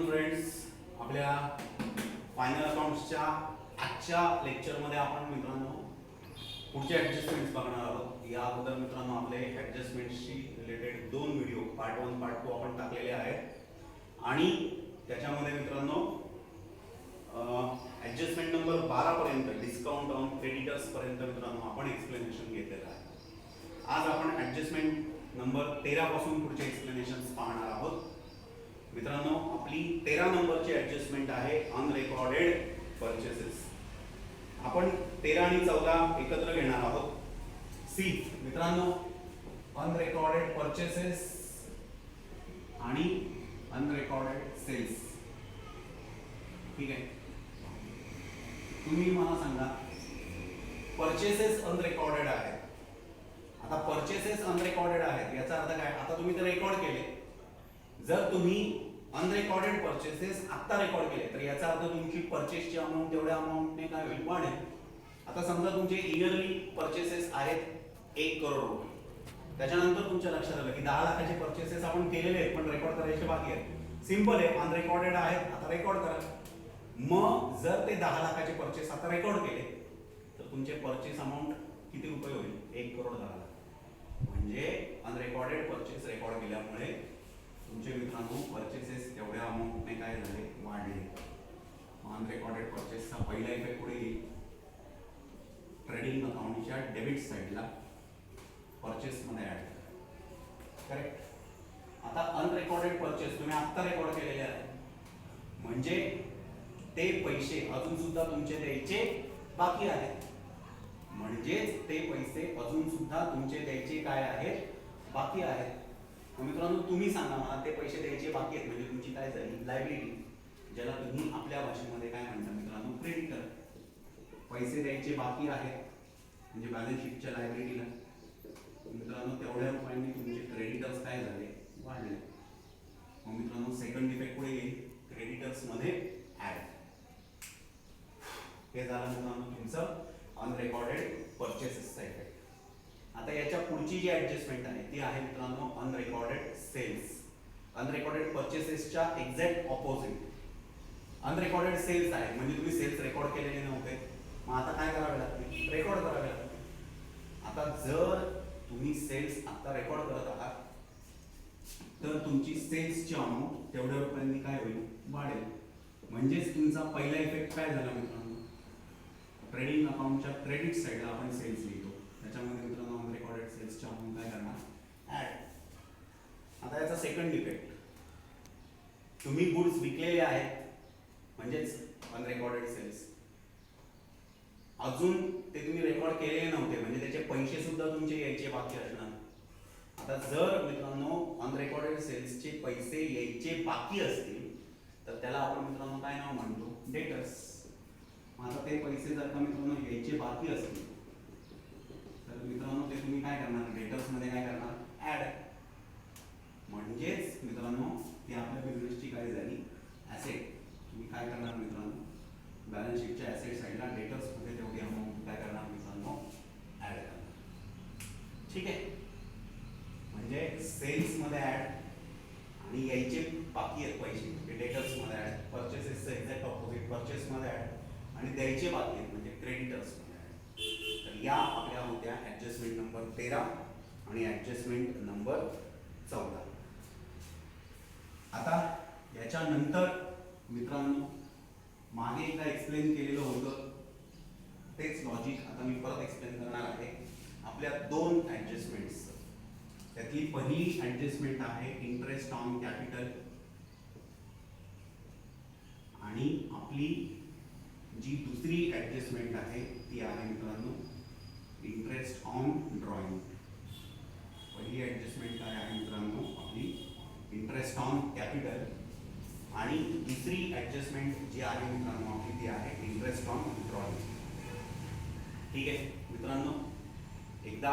Afternoon friends. आपल्या final अकाउंट्सच्या आजच्या लेक्चरमध्ये आपण मित्रांनो पुढचे ॲडजस्टमेंट्स बघणार आहोत. या अगोदर मित्रांनो आपले ॲडजस्टमेंट्सशी रिलेटेड 2 व्हिडिओ पार्ट 1 पार्ट 2 आपण टाकलेले आहेत आणि त्याच्यामध्ये मित्रांनो ॲडजस्टमेंट नंबर 12 पर्यंत डिस्काउंट ऑन क्रेडिटर्स पर्यंत मित्रांनो आपण एक्सप्लेनेशन घेतलेलं आहे. आज आपण ॲडजस्टमेंट नंबर 13 पासून पुढचे एक्सप्लेनेशन्स पाहणार आहोत. मित्रांनो आपली 13 नंबरची ॲडजस्टमेंट आहे अनरेकॉर्डेड परचेसेस. आपण 13 आणि 14 एकत्र घेणार आहोत. सी मित्रांनो अनरेकॉर्डेड परचेसेस आणि अनरेकॉर्डेड सेल्स. ठीक आहे, तुम्ही मला सांगा परचेसेस अनरेकॉर्डेड आहेत. आता परचेसेस अनरेकॉर्डेड आहेत याचा अर्थ काय? आता तुम्ही ते रेकॉर्ड केले. जर तुम्ही अनरेकॉर्डेड परचेसेस आत्ता रेकॉर्ड केले तर याचा अर्थ तुमची परचेसची अमाऊंट तेवढ्या अमाऊंटने काय होईल? वाढेल. आता समजा तुमचे इयरली परचेसेस आहेत 1 करोड रुपये. त्याच्यानंतर तुमच्या लक्षात आलं की 10 लाखाचे परचेसेस आपण केलेले आहेत पण रेकॉर्ड करायचे बाकी आहेत. सिंपल आहे, अनरेकॉर्डेड आहेत आता रेकॉर्ड करा. मग जर ते 10 लाखाचे परचेस आता रेकॉर्ड केले तर तुमचे परचेस अमाऊंट किती रुपये होईल? 1 करोड 10 लाख. म्हणजे अनरेकॉर्डेड परचेस रेकॉर्ड केल्यामुळे तुमचे मित्रांनो परचेसेस तेवढ्या अमाऊंटने काय झाले? वाढले. अनरेकॉर्डेड परचेसचा पहिला इफेक्ट पुढे येईल. ट्रेडिंग अकाउंटच्या डेबिट साईडला परचेस मध्ये ऍड करा. करेक्ट. आता अनरेकॉर्डेड परचेस तुम्ही आत्ता रेकॉर्ड केलेले आहे म्हणजे ते पैसे अजून सुद्धा तुमचे द्यायचे बाकी आहेत. म्हणजेच ते पैसे अजून सुद्धा तुमचे द्यायचे काय आहेत? बाकी आहेत. मित्रांनो तुम्ही सांगा मला ते पैसे द्यायचे बाकी आहेत म्हणजे तुमची काय झाली? लायबिलिटी, ज्याला तुम्ही आपल्या भाषेमध्ये काय म्हणता मित्रांनो? क्रेडिटर. पैसे द्यायचे बाकी आहेत म्हणजे बॅलन्स शीटच्या लायबिलिटीला मित्रांनो तेवढ्या रुपयांनी तुमचे क्रेडिटर्स काय झाले? वाढले. मग मित्रांनो सेकंड इफेक्ट पुढे येईल क्रेडिटर्स मध्ये ऍड. हे झालं मित्रांनो तुमचं अनरेकॉर्डेड परचेसेसचा इफेक्ट. आता याच्या पुढची जी ऍडजस्टमेंट आहे ती आहे मित्रांनो अनरेकॉर्डेड सेल्स. अनरेकॉर्डेड परचेसेसच्या एक्झॅक्ट ऑपोजिट अनरेकॉर्डेड सेल्स आहे. म्हणजे तुम्ही सेल्स रेकॉर्ड केलेले नव्हते, मग आता काय करावे लागतील? रेकॉर्ड करावे लागतील. आता जर तुम्ही सेल्स आता रेकॉर्ड करत आहात तर तुमची सेल्सची अमाऊंट तेवढ्या रुपयांनी काय होईल? वाढेल. म्हणजेच तुमचा पहिला इफेक्ट काय झाला मित्रांनो? ट्रेडिंग अकाउंटच्या क्रेडिट साईडला आपण सेल्स लिहितो, त्याच्यामध्ये मित्रांनो अनरेकॉर्डेड सेल्सच्या अमाऊंट काय करणार? ऍड. आता याचा सेकंड इफेक्ट, तुम्ही गुड्स विकलेले आहेत म्हणजेच अनरेकॉर्डेड सेल्स. अजून ते तुम्ही रेकॉर्ड केलेले नव्हते म्हणजे त्याचे पैसे सुद्धा तुमचे यायचे बाकी असणार. आता जर मित्रांनो अनरेकॉर्डेड सेल्सचे पैसे यायचे बाकी असतील तर त्याला आपण मित्रांनो काय नाव म्हणतो? डेटर्स. आता ते पैसे जर का मित्रांनो यायचे बाकी असतील तर मित्रांनो ते तुम्ही काय करणार? डेटर्स मध्ये काय करणार? ऍड. म्हणजेच मित्रांनो ती आपल्या बिझनेसची काय झाली? ऍसेट. तुम्ही काय करणार मित्रांनो? बॅलन्स शीटच्या ऍसेट साईडला डेटर्स मध्ये तेवढी अमाऊंट काय करणार मित्रांनो? ऍड करणार. ठीक आहे. म्हणजे सेल्स मध्ये ऍड आणि यायचे बाकी आहेत पैसे डेटर्स मध्ये ऍड. परचेसेसचं एक्झॅक्ट ऑपोजिट परचेस मध्ये ऍड आणि द्यायचे बाकी आहेत म्हणजे क्रेडिटर्स मध्ये ऍड. तर या आपल्या होत्या ऍडजस्टमेंट नंबर 13 आणि ऍडजस्टमेंट नंबर 14. आता याच्यानंतर मित्रांनो मागे एकदा एक्सप्लेन केलेलं होतं तेच लॉजिक आता मी परत एक्सप्लेन करणार आहे. आपल्या 2 ऍडजस्टमेंट्स, त्यातली पहिली ऍडजस्टमेंट आहे इंटरेस्ट ऑन कॅपिटल आणि आपली जी दुसरी ऍडजस्टमेंट आहे ती आहे मित्रांनो इंटरेस्ट ऑन ड्रॉइंग. पहिली ऍडजस्टमेंट काय आहे मित्रांनो? आपली इंटरेस्ट ऑन कॅपिटल आणि दुसरी ऍडजस्टमेंट जी आहे मित्रांनो आपली ती आहे इंटरेस्ट ऑन ड्रॉइंग. ठीक आहे मित्रांनो, एकदा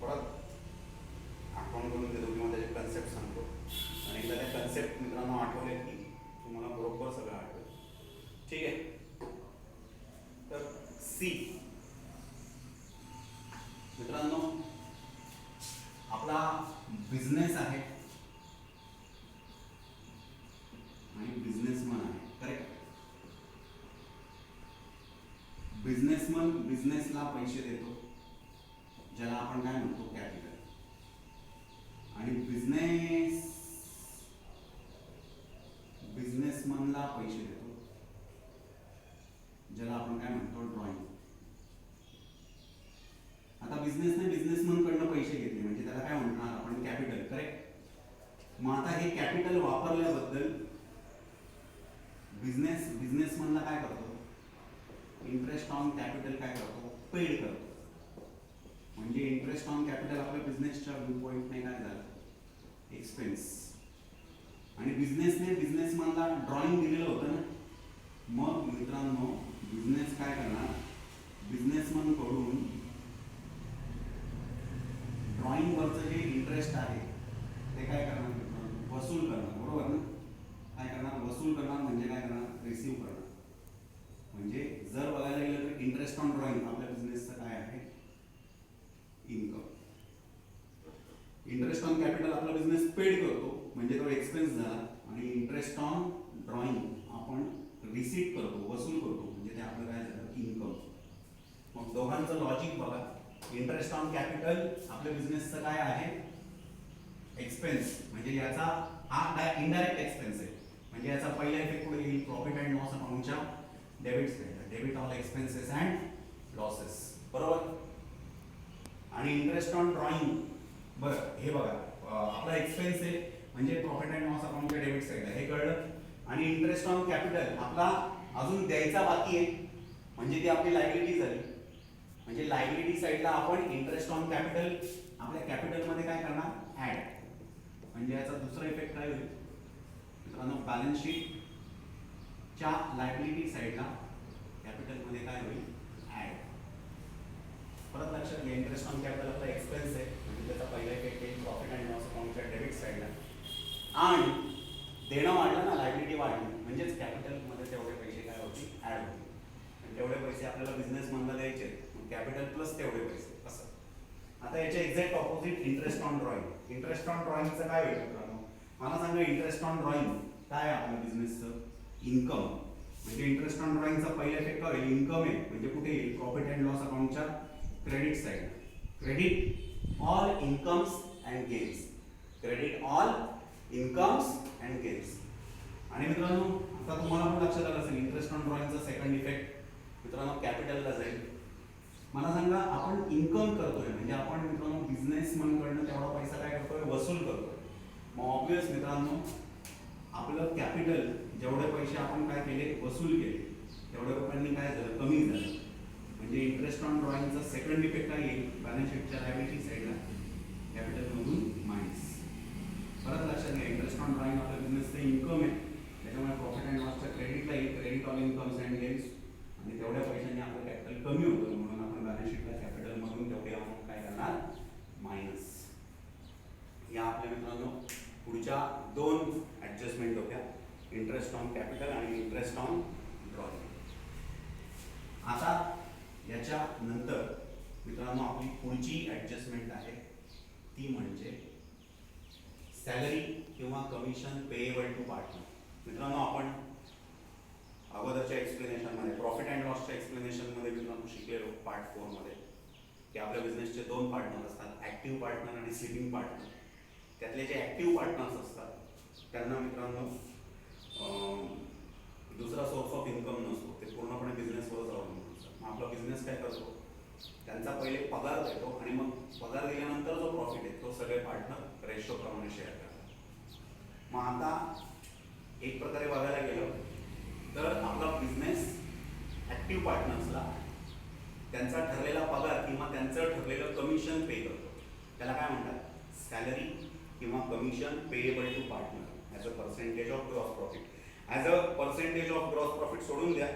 परत आठवण करून देतो किंवा त्याचे कन्सेप्ट सांगतो आणि एकदा त्या कन्सेप्ट मित्रांनो आठवले की तुम्हाला बरोबर सगळं आठवेल. ठीक आहे. तर सी मित्रांनो आपला बिझनेस आहे आपण बिझनेसला पैसे देतो ज्याला आपण काय म्हणतो कॅपिटल, आणि बिझनेसमनला पैसे देतो ज्याला आपण काय म्हणतो ड्रॉइंग. आता बिझनेसने बिझनेसमन कडनं पैसे घेतले म्हणजे त्याला काय म्हणणार आपण कॅपिटल, करेक्ट. मग आता हे कॅपिटल वापरल्याबद्दल बिझनेसमनला काय करतो, इंटरेस्ट ऑन कॅपिटल काय करतो, पेड करतो. म्हणजे इंटरेस्ट ऑन कॅपिटल आपल्या बिझनेसच्या व्यू पॉइंटने काय झालं, एक्सपेन्स. आणि बिझनेसने बिझनेसमनला ड्रॉइंग दिलेलं होतं ना, मग मित्रांनो बिझनेस काय करणार, बिझनेसमन कडून ड्रॉइंग वरचं जे इंटरेस्ट आहे ते काय करणार मित्रांनो, वसूल करणार. बरोबर ना, काय करणार, वसूल करणार. म्हणजे काय करणार, रिसीव्ह करणार. म्हणजे जर बघायला गेलं तर इंटरेस्ट ऑन ड्रॉइंग आपल्या बिझनेसचं काय आहे, इन्कम. इंटरेस्ट ऑन कॅपिटल आपला बिझनेस पेड करतो म्हणजे तो एक्सपेन्स झाला, आणि इंटरेस्ट ऑन ड्रॉइंग आपण रिसीट करतो, वसूल करतो म्हणजे ते आपलं काय झालं, इन्कम. मग दोघांचं लॉजिक बघा. इंटरेस्ट ऑन कॅपिटल आपल्या बिझनेसचं काय आहे, एक्सपेन्स. म्हणजे याचा हा काय इनडायरेक्ट एक्सपेन्स आहे. म्हणजे याचा पहिला इफेक्ट पुढे येईल प्रॉफिट अँड लॉस अकाउंटच्या डेबिट साइडला, debit all expenses and losses. बरोबर. आणि इंटरेस्ट ऑन ड्रॉइंग, बरं हे बघा आपला एक्सपेन्स आहे म्हणजे प्रॉफिट अँड लॉस अकाउंटच्या डेबिट साइडला, हे कळलं. आणि इंटरेस्ट ऑन कॅपिटल आपला अजून द्यायचा बाकी आहे म्हणजे ती आपली लायबिलिटी झाली. म्हणजे लायबिलिटी साइडला आपण इंटरेस्ट ऑन कॅपिटल आपल्या कॅपिटलमध्ये काय करणार, ऍड. म्हणजे याचा दुसरा इफेक्ट काय होईल मित्रांनो, बॅलन्स शीटच्या लायबिलिटी साइडला कॅपिटलमध्ये काय होईल, ऍड. परत लक्षात घ्या, इंटरेस्ट ऑन कॅपिटल आपला एक्सपेन्स आहे म्हणजे त्याचा पहिला इफेक्ट येईल प्रॉफिट अँड लॉस अकाउंटच्या डेबिट साइडला. आणि देणं वाढलं ना, लायबिलिटी वाढली म्हणजेच कॅपिटलमध्ये तेवढे पैसे काय होतील, ऍड होतील. आणि तेवढे पैसे आपल्याला बिझनेसमनला द्यायचे, कॅपिटल प्लस तेवढे पैसे असं. आता याच्या exact opposite interest on drawing. Interest on ड्रॉइंगचं काय होईल मित्रांनो, मला सांगा इंटरेस्ट ऑन ड्रॉइंग काय आहे आपल्या बिझनेसचं, इन्कम. म्हणजे इंटरेस्ट ऑन ड्रॉइंगचा पहिला इफेक्ट काय होईल, इन्कम आहे म्हणजे कुठे येईल, प्रॉफिट अँड लॉस अकाउंटच्या credit side. Credit all incomes and gains, credit all incomes and gains. आणि मित्रांनो आता तुम्हाला पण लक्षात आलं असेल इंटरेस्ट ऑन ड्रॉइंगचा सेकंड इफेक्ट मित्रांनो कॅपिटलला जाईल. मला सांगा आपण इन्कम करतोय म्हणजे आपण मित्रांनो बिझनेसमन कडनं तेवढा पैसा काय करतोय, वसूल करतोय. मग ऑब्वियस मित्रांनो आपलं कॅपिटल जेवढे पैसे आपण काय केले, वसूल केले, तेवढ्या रुपयांनी काय झालं, कमी झालं. म्हणजे इंटरेस्ट ऑन ड्रॉइंगचा सेकंड इफेक्ट काय येईल, बॅलन्स शीटच्या लायबिलिटी साइडला कॅपिटलमधून मायनस. परत लक्षात घ्या इंटरेस्ट ऑन ड्रॉइंग आपल्या बिझनेसचं इन्कम आहे त्याच्यामुळे प्रॉफिट अँड लॉसच्या क्रेडिटला येईल, credit all incomes and gains. आणि तेवढ्या पैशांनी आपलं कॅपिटल कमी होतं म्हणून आपण बॅलन्स शीटला कॅपिटलमधून तेवढे अमाऊंट काय करणार, मायनस. या आपल्या मित्रांनो पुढच्या दोन ऍडजस्टमेंट होत्या, इंटरेस्ट ऑन कॅपिटल आणि इंटरेस्ट ऑन ड्रॉइंग. आता याच्या नंतर मित्रांनो आपली पुढची ऍडजस्टमेंट आहे ती म्हणजे सॅलरी किंवा कमिशन पेएबल टू पार्टनर. मित्रांनो आपण अगोदरच्या एक्सप्लेनेशनमध्ये प्रॉफिट अँड लॉसच्या एक्सप्लेनेशनमध्ये मित्रांनो शिकलेलो पार्ट 4 मध्ये की आपल्या बिझनेसचे दोन पार्टनर असतात, ऍक्टिव्ह पार्टनर आणि स्लीपिंग पार्टनर. त्यातले जे ऍक्टिव्ह पार्टनर्स असतात त्यांना मित्रांनो दुसरा सोर्स ऑफ इन्कम नसतो, ते पूर्णपणे बिझनेसवरच अवलंबून असतात. मग आपला बिझनेस काय करतो, त्यांचा पहिले पगार देतो आणि मग पगार दिल्यानंतर जो प्रॉफिट आहे तो सगळे पार्टनर रेशो प्रमाणे शेअर करतात. मग आता एक प्रकारे बघायला गेलं तर आपला बिझनेस ऍक्टिव्ह पार्टनर्सला त्यांचा ठरलेला पगार किंवा त्यांचं ठरलेलं कमिशन पे करतो. त्याला काय म्हणतात, सॅलरी किंवा commission payable to partner as a percentage of gross profit. As a percentage of gross profit सोडून द्या,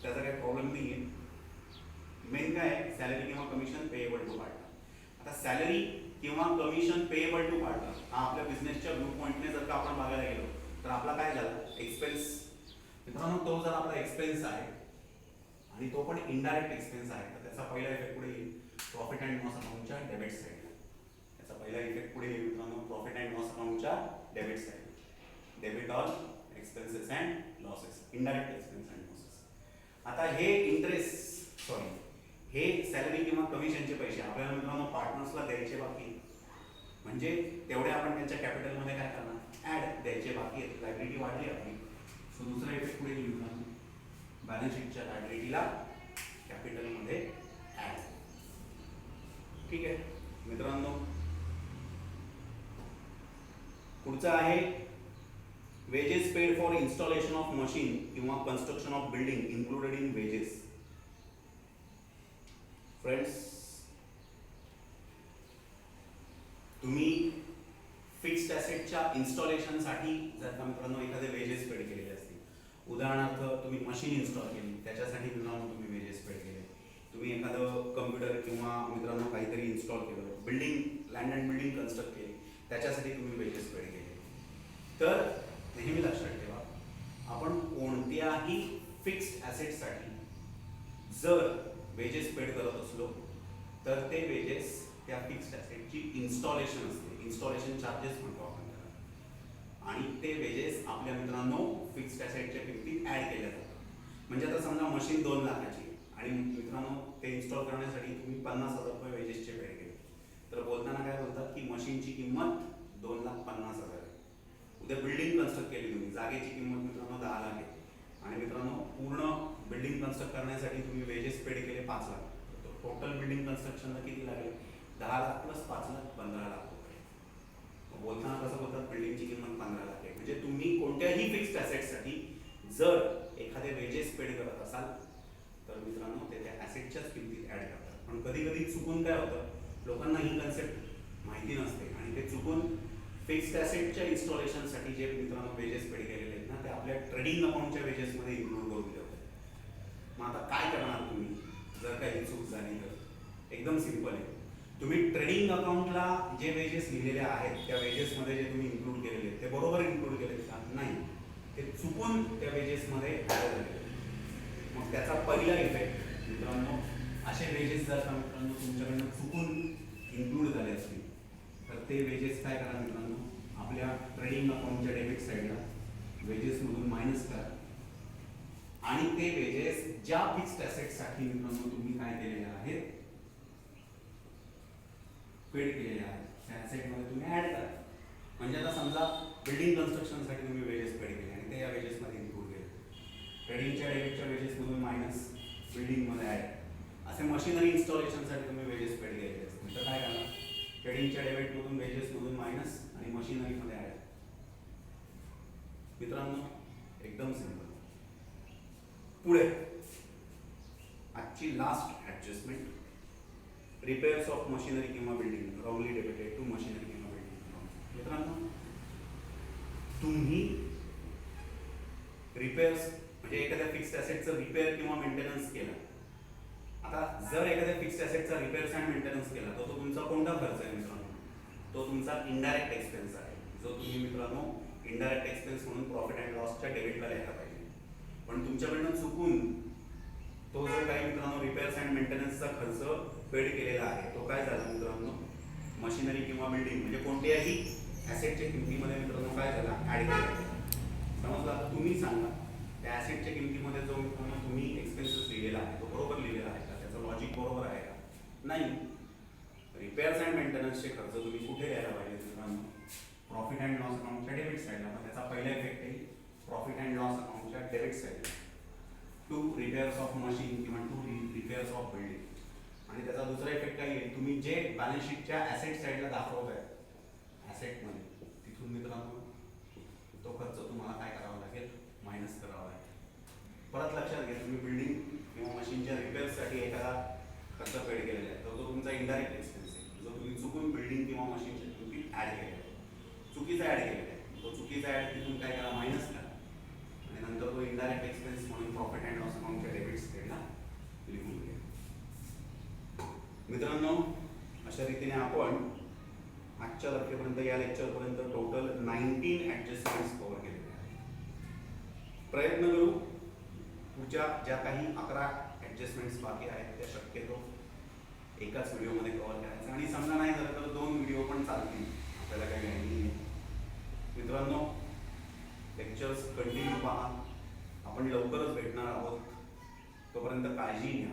त्याचा काही प्रॉब्लेम नाही आहे. मेन काय आहे, सॅलरी किंवा कमिशन पेएबल टू पार्टनर. आता सॅलरी किंवा कमिशन पेएबल टू पार्टनर हा आपल्या बिझनेसच्या व्यू पॉईंटने जर का आपण बघायला गेलो तर आपला काय झाला, एक्सपेन्स. मित्रांनो तो जर आपला एक्सपेन्स आहे आणि तो पण इनडायरेक्ट एक्सपेन्स आहे तर त्याचा पहिला इफेक्ट पुढे येईल प्रॉफिट अँड लॉस अकाउंटच्या डेबिट साइडला. त्याचा पहिला इफेक्ट पुढे येईल मित्रांनो प्रॉफिट अँड लॉस अकाउंटच्या debit side, debit all expenses and losses, indirect expense and losses. आता हे इंटरेस्ट सॉरी, हे सॅलरी किंवा कमिशनचे पैसे आपल्याला मित्रांनो पार्टनर्सला द्यायचे बाकी आहेत. म्हणजे तेवढे आपण त्यांच्या कॅपिटलमध्ये काय करणार, ऍड द्यायचे बाकी आहेत. लायबिलिटी वाढली आपली. सो दुसरा इफेक्ट पुढे लिहून बॅलन्स शीटच्या लायबिलिटीला कॅपिटलमध्ये ऍड. ठीक आहे मित्रांनो. पुढचा आहे wages paid for installation of machine किंवा construction of building included in wages. Friends, तुम्ही फिक्स्ड ॲसेटच्या इन्स्टॉलेशनसाठी जर का मित्रांनो एखादे वेजेस पेड केलेले असतील, उदाहरणार्थ तुम्ही मशीन इन्स्टॉल केली त्याच्यासाठी मित्रांनो तुम्ही वेजेस पेड केले, तुम्ही एखादं कम्प्युटर किंवा मित्रांनो काहीतरी इन्स्टॉल केलं, building land and building construct केली त्याच्यासाठी तुम्ही वेजेस पेड केले, तर नेहमी लक्षात ठेवा आपण कोणत्याही फिक्स्ड ॲसेटसाठी जर वेजेस पेड करत असलो तर ते वेजेस त्या फिक्स्ड ॲसेटची इन्स्टॉलेशन असते, इन्स्टॉलेशन चार्जेस म्हणतो आपण त्याला, आणि ते वेजेस आपल्या मित्रांनो फिक्स्ड ॲसेटच्या किमतीत ॲड केल्या जातात. म्हणजे आता समजा मशीन 2 लाखाची आणि मित्रांनो ते इन्स्टॉल करण्यासाठी तुम्ही 50,000 रुपये वेजेसचे पेड केले, तर बोलताना काय बोलतात की मशीनची किंमत 2,50,000 आहे. उद्या बिल्डिंग कन्स्ट्रक्ट केली तुम्ही, जागेची किंमत मित्रांनो 10 लाख आहे आणि मित्रांनो पूर्ण बिल्डिंग कन्स्ट्रक्ट करण्यासाठी तुम्ही वेजेस पेड केले 5 लाख, तर टोटल बिल्डिंग कन्स्ट्रक्शनला किती लागेल, 10 लाख प्लस 5 लाख 15 लाख रुपये. बोलताना कसं बोलतात, बिल्डिंगची किंमत 15 लाख आहे. म्हणजे तुम्ही कोणत्याही फिक्स्ड ॲसेटसाठी जर एखादे वेजेस पेड करत असाल तर मित्रांनो ते त्या ॲसेटच्याच किमतीत ॲड करतात. पण कधी कधी चुकून काय होतं, लोकांना ही कन्सेप्ट माहिती नसते आणि ते चुकून फिक्स्ड ॲसेटच्या इन्स्टॉलेशनसाठी जे मित्रांनो वेजेस पेड केलेले आहेत ना ते आपल्या ट्रेडिंग अकाउंटच्या वेजेसमध्ये इन्क्लूड करून ठेवतात. मग आता काय करणार तुम्ही जर काही चूक झाली तर, एकदम सिंपल आहे. तुम्ही ट्रेडिंग अकाउंटला जे वेजेस लिहिलेले आहेत त्या वेजेसमध्ये जे तुम्ही इन्क्लूड केलेले आहेत ते बरोबर इन्क्लूड केलेत का, नाही, ते चुकून त्या वेजेसमध्ये ॲड झाले. मग त्याचा पहिला इफेक्ट मित्रांनो, असे वेजेस जर का मित्रांनो तुमच्याकडनं चुकून इन्क्लूड झाले असतील तर ते वेजेस काय करा मित्रांनो, आपल्या ट्रेडिंग अकाउंटच्या डेबिट साईडला वेजेसमधून मायनस करा आणि ते वेजेस ज्या फिक्स्ड ॲसेटसाठी मित्रांनो तुम्ही काय केलेले आहेत, पेड केलेले आहेत त्या ॲसेटमध्ये तुम्ही ॲड करा. म्हणजे आता समजा बिल्डिंग कन्स्ट्रक्शनसाठी तुम्ही वेजेस पेड केले आणि ते या वेजेसमध्ये इन्क्लूड केले, ट्रेडिंगच्या डेबिटच्या वेजेसमधून मायनस बिल्डिंगमध्ये ॲड. असे मशिनरी इन्स्टॉलेशनसाठी तुम्ही वेजेस पेड केलेले असतील तर काय करणार, ट्रेडिंगच्या डेबिटमधून वेजेसमधून मायनस आणि मशिनरीमध्ये ॲड. मित्रांनो एकदम सिंपल. पुढे आजची last adjustment, repairs of machinery किंवा building wrongly debited to machinery किंवा बिल्डिंग. मित्रांनो तुम्ही रिपेअर्स म्हणजे एखाद्या फिक्स्ड ॲसेटचं रिपेअर किंवा मेंटेनन्स केला. आता जर एखाद्या फिक्स्ड ॲसेटचा रिपेअर्स अँड मेंटेनन्स केला तर तो तुमचा कोणता खर्च आहे मित्रांनो, तो तुमचा इनडायरेक्ट एक्सपेन्स आहे, जो तुम्ही मित्रांनो इनडायरेक्ट एक्सपेन्स म्हणून प्रॉफिट अँड लॉसच्या डेबिटला लिहायला पाहिजे. पण तुमच्याकडनं चुकून तो जो काही मित्रांनो रिपेअर्स अँड मेंटेनन्सचा खर्च पेड केलेला आहे तो काय झाला मित्रांनो, मशिनरी किंवा बिल्डिंग म्हणजे कोणत्याही ॲसेटच्या किमतीमध्ये मित्रांनो काय झाला, ॲड केला. समजलं. आता तुम्ही सांगा त्या ॲसेटच्या किमतीमध्ये जो मित्रांनो तुम्ही एक्सपेन्सेस लिहिलेला आहे तो बरोबर लिहिलेला आहे का, त्याचं लॉजिक बरोबर आहे का, नाही. रिपेअर्स अँड मेंटेनन्सचे खर्च तुम्ही कुठे द्यायला पाहिजे मित्रांनो, प्रॉफिट अँड लॉस अकाउंटच्या डेबिट साईडला. पण त्याचा पहिला इफेक्ट आहे प्रॉफिट अँड लॉस अकाउंटच्या डेबिट साईडला, टू रिपेअर्स ऑफ मशीन किंवा टू रिपेअर्स ऑफ बिल्डिंग. आणि त्याचा दुसरा इफेक्ट काय आहे, तुम्ही जे बॅलन्स शीटच्या ॲसेट साईडला दाखवताय ॲसेटमध्ये तिथून मित्रांनो तो खर्च तुम्हाला काय करावा लागेल, मायनस करावा लागेल. परत लक्षात घ्या, तुम्ही बिल्डिंग किंवा मशीनच्या रिपेअर्ससाठी एखादा खर्च पेड केलेला आहे तर तो तुमचा इनडायरेक्ट एक्सपेन्स आहे, जो तुम्ही चुकून बिल्डिंग किंवा मशीनच्या किमतीत ॲड केलेला आहे, चुकीचा ॲड केलेला आहे. तो चुकीचा ॲड तिथून काय करा, मायनस करा आणि नंतर तो इनडायरेक्ट एक्सपेन्स म्हणून प्रॉफिट अँड लॉस अकाउंटच्या डेबिट साईडला लिहून घ्या. मित्रांनो अशा रीतीने आपण आजच्या तारखेपर्यंत या लेक्चरपर्यंत टोटल 19 ॲडजस्टमेंट्स कव्हर केलेले आहेत. प्रयत्न करू पुढच्या ज्या काही 11 ॲडजस्टमेंट्स बाकी आहेत त्या शक्यतो एकाच व्हिडिओमध्ये कव्हर करायचं आणि समजा नाही झालं तर 2 व्हिडिओ पण चालतील, आपल्याला काही घ्यायची नाही. मित्रांनो लेक्चर्स कंटिन्यू पहा, आपण लवकरच भेटणार आहोत. तोपर्यंत काळजी घ्या.